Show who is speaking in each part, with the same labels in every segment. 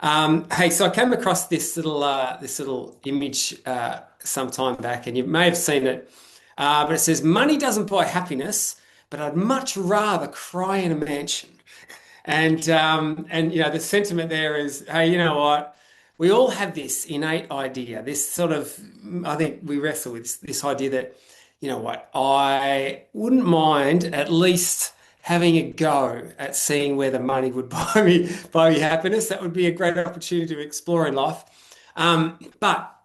Speaker 1: Hey, so I came across this little image some time back, and you may have seen it. But it says, "Money doesn't buy happiness, but I'd much rather cry in a mansion." And the sentiment there is, hey, you know what? We all have this innate idea, this sort of, I think we wrestle with this idea that, you know what, I wouldn't mind at least having a go at seeing where the money would buy me happiness. That would be a great opportunity to explore in life. But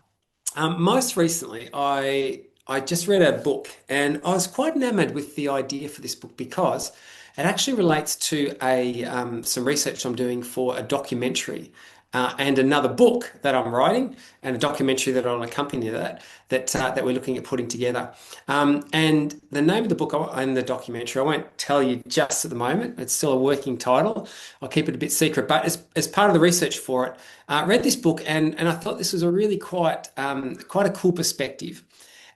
Speaker 1: most recently, I just read a book, and I was quite enamored with the idea for this book because it actually relates to a some research I'm doing for a documentary. And another book that I'm writing, and a documentary that I'll accompany that we're looking at putting together. And the name of the book and the documentary, I won't tell you just at the moment. It's still a working title. I'll keep it a bit secret. But as part of the research for it, I read this book, and I thought this was a really quite a cool perspective.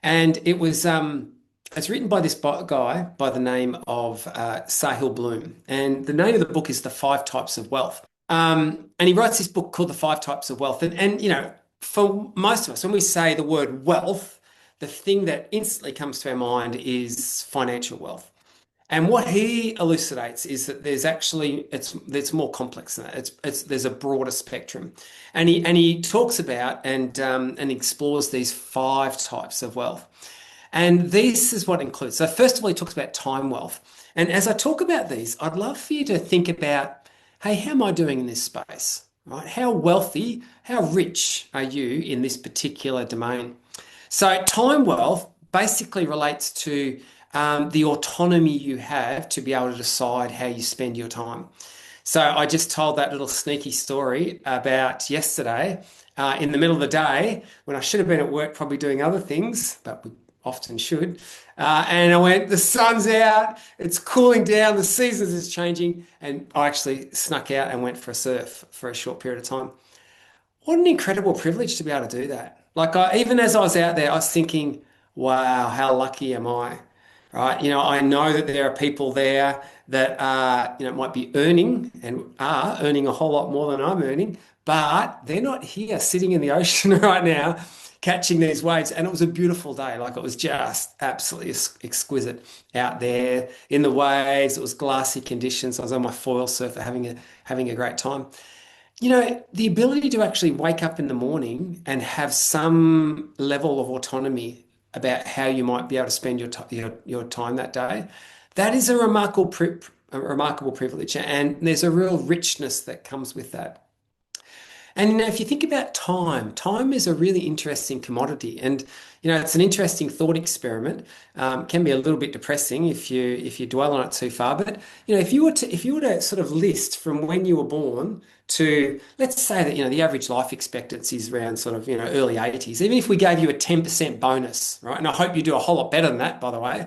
Speaker 1: And it's written by this guy by the name of Sahil Bloom, and the name of the book is The Five Types of Wealth. And he writes this book called The Five Types of Wealth. And for most of us, when we say the word wealth, the thing that instantly comes to our mind is financial wealth. And what he elucidates is that there's more complex than that. There's a broader spectrum, and he talks about and explores these five types of wealth. And this is what includes. So first of all, he talks about time wealth. And as I talk about these, I'd love for you to think about, hey, how am I doing in this space? Right? How wealthy, how rich are you in this particular domain? So time wealth basically relates to the autonomy you have to be able to decide how you spend your time. So I just told that little sneaky story about yesterday in the middle of the day when I should have been at work probably doing other things, but we often should. And I went, the sun's out, it's cooling down, the seasons is changing, and I actually snuck out and went for a surf for a short period of time. What an incredible privilege to be able to do that. Even as I was out there, I was thinking, wow, how lucky am I? Right? I know that there are people there that might be earning and are earning a whole lot more than I'm earning, but they're not here sitting in the ocean right now catching these waves. And it was a beautiful day. Like, it was just absolutely exquisite out there in the waves. It was glassy conditions. I was on my foil surfer having a great time. The ability to actually wake up in the morning and have some level of autonomy about how you might be able to spend your time that day, that is a remarkable privilege, and there's a real richness that comes with that. And if you think about time, time is a really interesting commodity, and it's an interesting thought experiment. Can be a little bit depressing if you dwell on it too far. But if you were to sort of list from when you were born to, let's say that the average life expectancy is around sort of early 80s. Even if we gave you a 10% bonus, right? And I hope you do a whole lot better than that, by the way.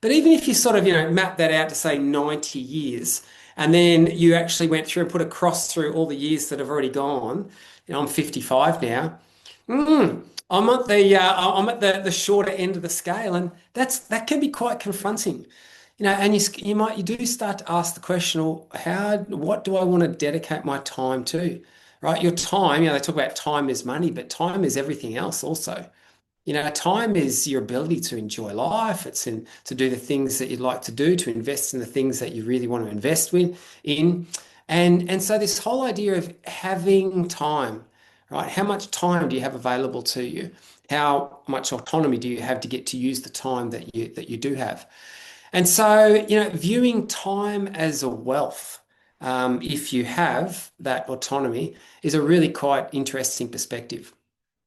Speaker 1: But even if you sort of map that out to say 90 years. And then you actually went through and put a cross through all the years that have already gone. I'm 55 now. I'm at the shorter end of the scale, and that can be quite confronting. And you do start to ask the question, well, what do I want to dedicate my time to? Right? Your time, they talk about time is money, but time is everything else also. Time is your ability to enjoy life. To do the things that you'd like to do, to invest in the things that you really want to in. And so this whole idea of having time, right? How much time do you have available to you? How much autonomy do you have to get to use the time that you do have? And so, viewing time as a wealth, if you have that autonomy, is a really quite interesting perspective.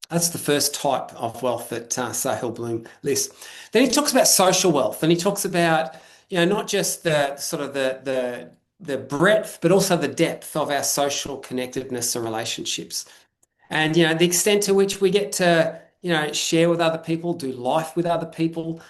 Speaker 1: That's the first type of wealth that Sahil Bloom lists. Then he talks about social wealth, and he talks about not just the sort of the breadth, but also the depth of our social connectedness and relationships, and the extent to which we get to share with other people, do life with other people,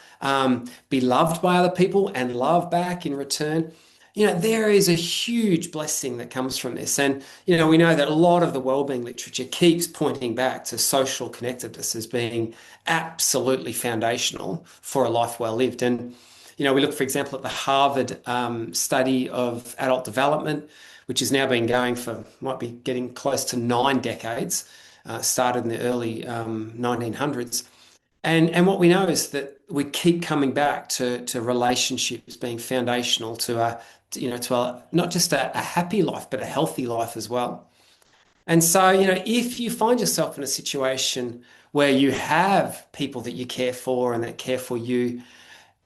Speaker 1: be loved by other people, and love back in return. There is a huge blessing that comes from this. And, we know that a lot of the wellbeing literature keeps pointing back to social connectedness as being absolutely foundational for a life well lived. And, we look, for example, at the Harvard study of adult development, which has now been going for, might be getting close to 9 decades, started in the early 1900s. And what we know is that we keep coming back to relationships being foundational to a not just a happy life, but a healthy life as well. And so, if you find yourself in a situation where you have people that you care for and that care for you,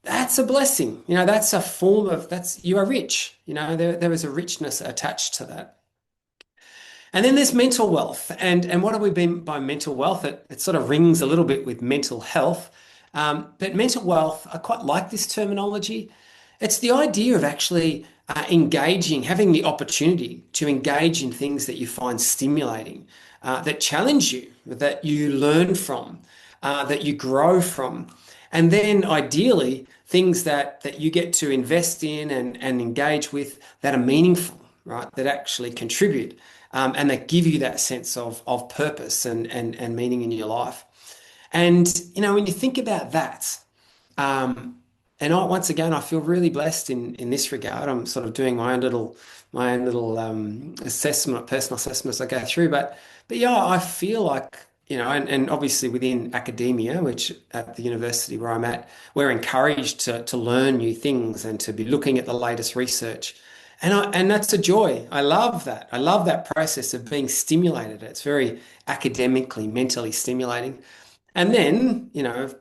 Speaker 1: that's a blessing. That's a form of you are rich. There is a richness attached to that. And then there's mental wealth. And what do we mean by mental wealth? It sort of rings a little bit with mental health. But mental wealth, I quite like this terminology. It's the idea of actually engaging, having the opportunity to engage in things that you find stimulating, that challenge you, that you learn from, that you grow from. And then ideally, things that you get to invest in and engage with that are meaningful, right? That actually contribute and that give you that sense of purpose and meaning in your life. And, when you think about that, and once again, I feel really blessed in this regard. I'm sort of doing my own little assessment, personal assessment as I go through. But yeah, I feel like, and obviously within academia, which at the university where I'm at, we're encouraged to learn new things and to be looking at the latest research. And that's a joy. I love that. I love that process of being stimulated. It's very academically, mentally stimulating. And then,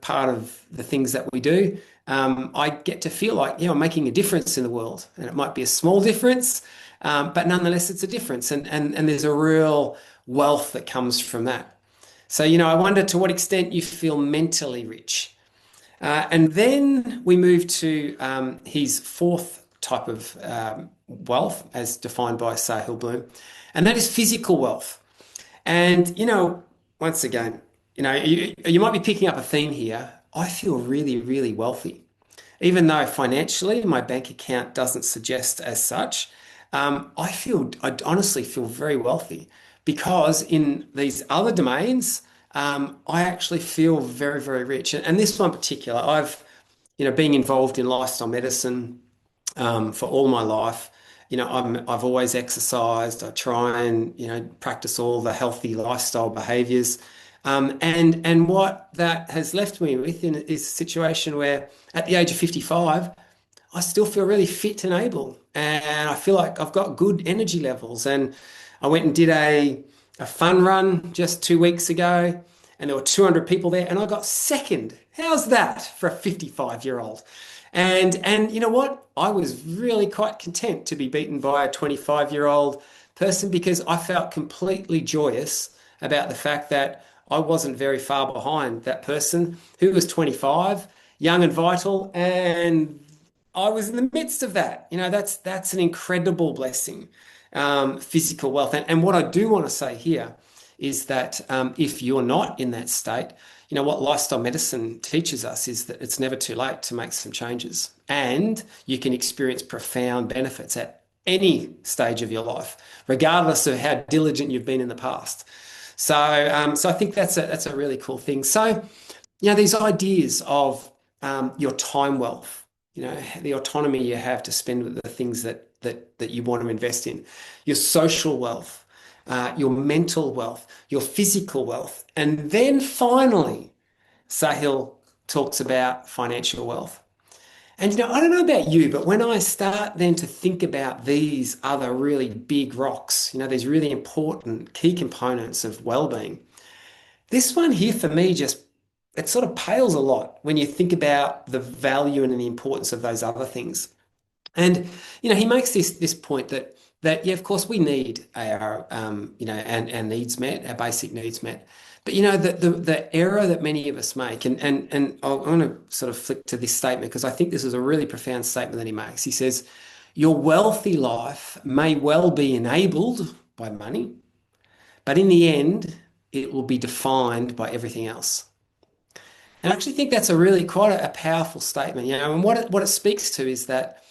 Speaker 1: part of the things that we do, I get to feel like, I'm making a difference in the world. And it might be a small difference, but nonetheless, it's a difference. And there's a real wealth that comes from that. So, I wonder to what extent you feel mentally rich. And then we move to his fourth type of wealth, as defined by Sahil Bloom, and that is physical wealth. And, once again, you might be picking up a theme here. I feel really, really wealthy. Even though financially my bank account doesn't suggest as such, I honestly feel very wealthy because in these other domains, I actually feel very, very rich. And this one in particular, I've, being involved in lifestyle medicine for all my life. I've always exercised. I try and, practice all the healthy lifestyle behaviors. And what that has left me with is a situation where at the age of 55, I still feel really fit and able. And I feel like I've got good energy levels. And I went and did a fun run just 2 weeks ago, and there were 200 people there, and I got second. How's that for a 55-year-old? And you know what? I was really quite content to be beaten by a 25-year-old person because I felt completely joyous about the fact that I wasn't very far behind that person who was 25, young and vital, and I was in the midst of that. That's an incredible blessing, physical wealth. And what I do want to say here is that if you're not in that state, what lifestyle medicine teaches us is that it's never too late to make some changes, and you can experience profound benefits at any stage of your life, regardless of how diligent you've been in the past. So I think that's a really cool thing. So, these ideas of your time wealth, the autonomy you have to spend with the things that you want to invest in, your social wealth, your mental wealth, your physical wealth, and then finally, Sahil talks about financial wealth. And I don't know about you, but when I start then to think about these other really big rocks, these really important key components of well-being, this one here for me it sort of pales a lot when you think about the value and the importance of those other things. And he makes this point that yeah, of course we need our our needs met, our basic needs met. But the error that many of us make, and I want to sort of flick to this statement because I think this is a really profound statement that he makes. He says, your wealthy life may well be enabled by money, but in the end, it will be defined by everything else. And I actually think that's a really quite a powerful statement, and what it speaks to is that,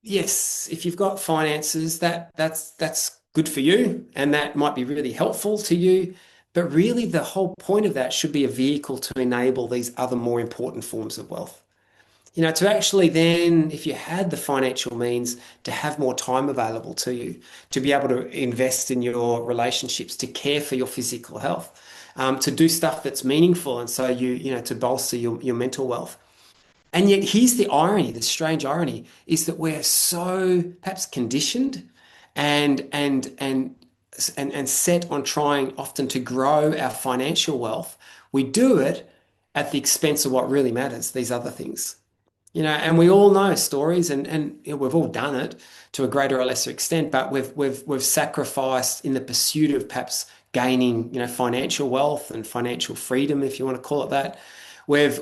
Speaker 1: yes, if you've got finances, that's good for you, and that might be really helpful to you. But really, the whole point of that should be a vehicle to enable these other more important forms of wealth. To actually then, if you had the financial means, to have more time available to you, to be able to invest in your relationships, to care for your physical health, to do stuff that's meaningful, and so to bolster your mental wealth. And yet, here's the irony, the strange irony, is that we're so perhaps conditioned and and and and set on trying often to grow our financial wealth. We do it at the expense of what really matters, these other things. And we all know stories, and we've all done it to a greater or lesser extent, but we've sacrificed in the pursuit of perhaps gaining, financial wealth and financial freedom, if you want to call it that. We've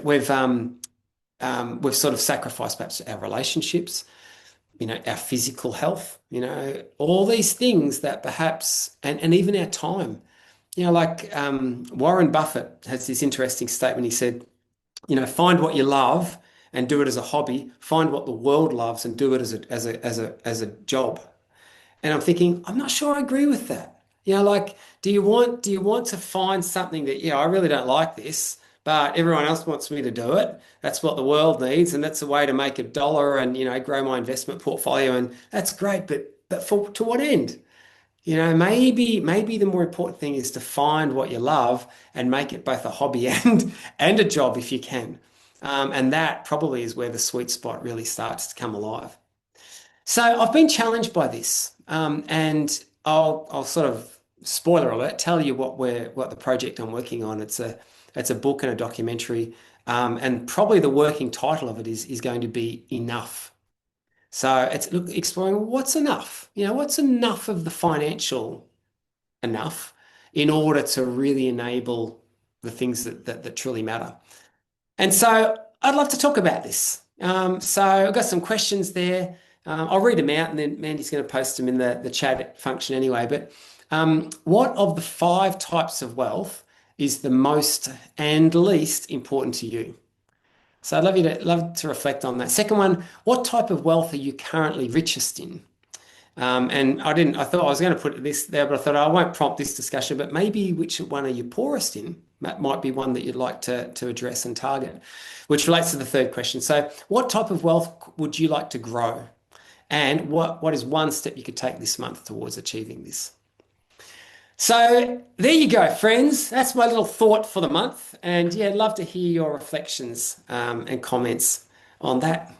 Speaker 1: sort of sacrificed perhaps our relationships, our physical health, all these things that perhaps, and even our time. Like Warren Buffett has this interesting statement. He said, find what you love and do it as a hobby. Find what the world loves and do it as a job. And I'm thinking, I'm not sure I agree with that. Like, do you want to find something that, I really don't like this, but everyone else wants me to do it. That's what the world needs, and that's a way to make a dollar and, grow my investment portfolio. And that's great, but for to what end? Maybe the more important thing is to find what you love and make it both a hobby and a job if you can. And that probably is where the sweet spot really starts to come alive. So I've been challenged by this, and I'll sort of spoiler alert tell you what the project I'm working on. It's a book and a documentary, and probably the working title of it is going to be Enough. So it's exploring what's enough. What's enough of the financial enough in order to really enable the things that truly matter. And so I'd love to talk about this. So I've got some questions there. I'll read them out and then Mandy's going to post them in the chat function anyway. But what of the five types of wealth is the most and least important to you? So I'd love to reflect on that. Second one, what type of wealth are you currently richest in? And I thought I was going to put this there, but I thought I won't prompt this discussion, but maybe which one are you poorest in? That might be one that you'd like to address and target, which relates to the third question. So what type of wealth would you like to grow? And what is one step you could take this month towards achieving this? So there you go, friends. That's my little thought for the month. And yeah, I'd love to hear your reflections and comments on that.